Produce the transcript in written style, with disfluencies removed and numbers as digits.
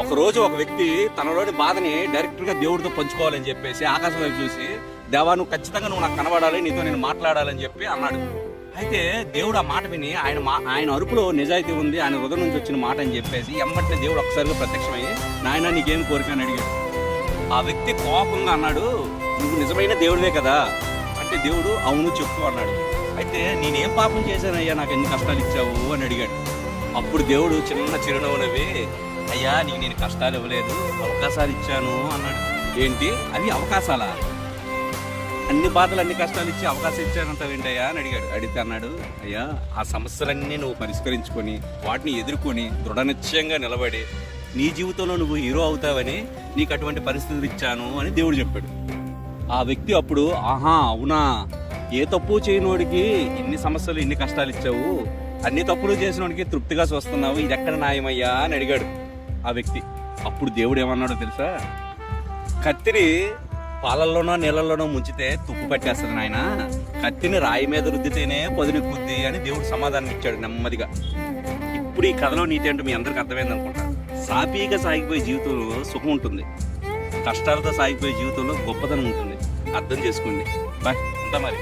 ఒకరోజు ఒక వ్యక్తి తనలోని బాధని డైరెక్ట్గా దేవుడితో పంచుకోవాలని చెప్పేసి ఆకాశం వైపు చూసి, దేవా నువ్వు ఖచ్చితంగా నువ్వు నాకు కనబడాలి, నీతో నేను మాట్లాడాలని చెప్పి అన్నాడు. అయితే దేవుడు ఆ మాట విని ఆయన అరుపులో నిజాయితీ ఉంది, ఆయన హృదయం నుంచి వచ్చిన మాట అని చెప్పేసి ఎంబట్టే దేవుడు ఒకసారిగా ప్రత్యక్షమయ్యి, నాయన నీకేం కోరిక అని అడిగాడు. ఆ వ్యక్తి కోపంగా అన్నాడు, నువ్వు నిజమైన దేవుడివే కదా అంటే దేవుడు అవును చెప్పు అన్నాడు. అయితే నేనేం పాపం చేశానయ్యా నాకు ఎన్ని కష్టాలు ఇచ్చావు అని అడిగాడు. అప్పుడు దేవుడు చిన్న చిరునవ్వు నవ్వి, అయ్యా నీకు నేను కష్టాలు ఇవ్వలేదు, అవకాశాలు ఇచ్చాను అన్నాడు. ఏంటి అవి అవకాశాలా? అన్ని బాధలు అన్ని కష్టాలు ఇచ్చి అవకాశం ఇచ్చానంటావు ఏంటయ్యా అని అడిగాడు. అడిగితే అన్నాడు, అయ్యా ఆ సమస్యలన్నీ నువ్వు పరిష్కరించుకొని వాటిని ఎదుర్కొని దృఢనిశ్చయంగా నిలబడి నీ జీవితంలో నువ్వు హీరో అవుతావని నీకు అటువంటి పరిస్థితులు ఇచ్చాను అని దేవుడు చెప్పాడు. ఆ వ్యక్తి అప్పుడు ఆహా అవునా, ఏ తప్పు చేయనోడికి ఇన్ని సమస్యలు ఇన్ని కష్టాలు ఇచ్చావు, అన్ని తప్పులు చేసినోడికి తృప్తిగా చూస్తున్నావు, ఇది ఎక్కడ న్యాయమయ్యా అని అడిగాడు ఆ వ్యక్తి. అప్పుడు దేవుడు ఏమన్నాడో తెలుసా? కత్తిని పాలల్లోనో నీళ్ళల్లోనో ముంచితే తుప్పు పట్టేస్తుంది నాయన, కత్తిని రాయి మీద రుద్దితేనే పదునెక్కుద్ది అని దేవుడు సమాధానం ఇచ్చాడు నెమ్మదిగా. ఇప్పుడు ఈ కథలో నీతి ఏంటో మీ అందరికి అర్థమైంది అనుకుంటా. సాఫీగా సాగిపోయే జీవితంలో సుఖం ఉంటుంది, కష్టాలతో సాగిపోయే జీవితంలో గొప్పతనం ఉంటుంది. అర్థం చేసుకోండి. బాయ్, ఉంటా మరి.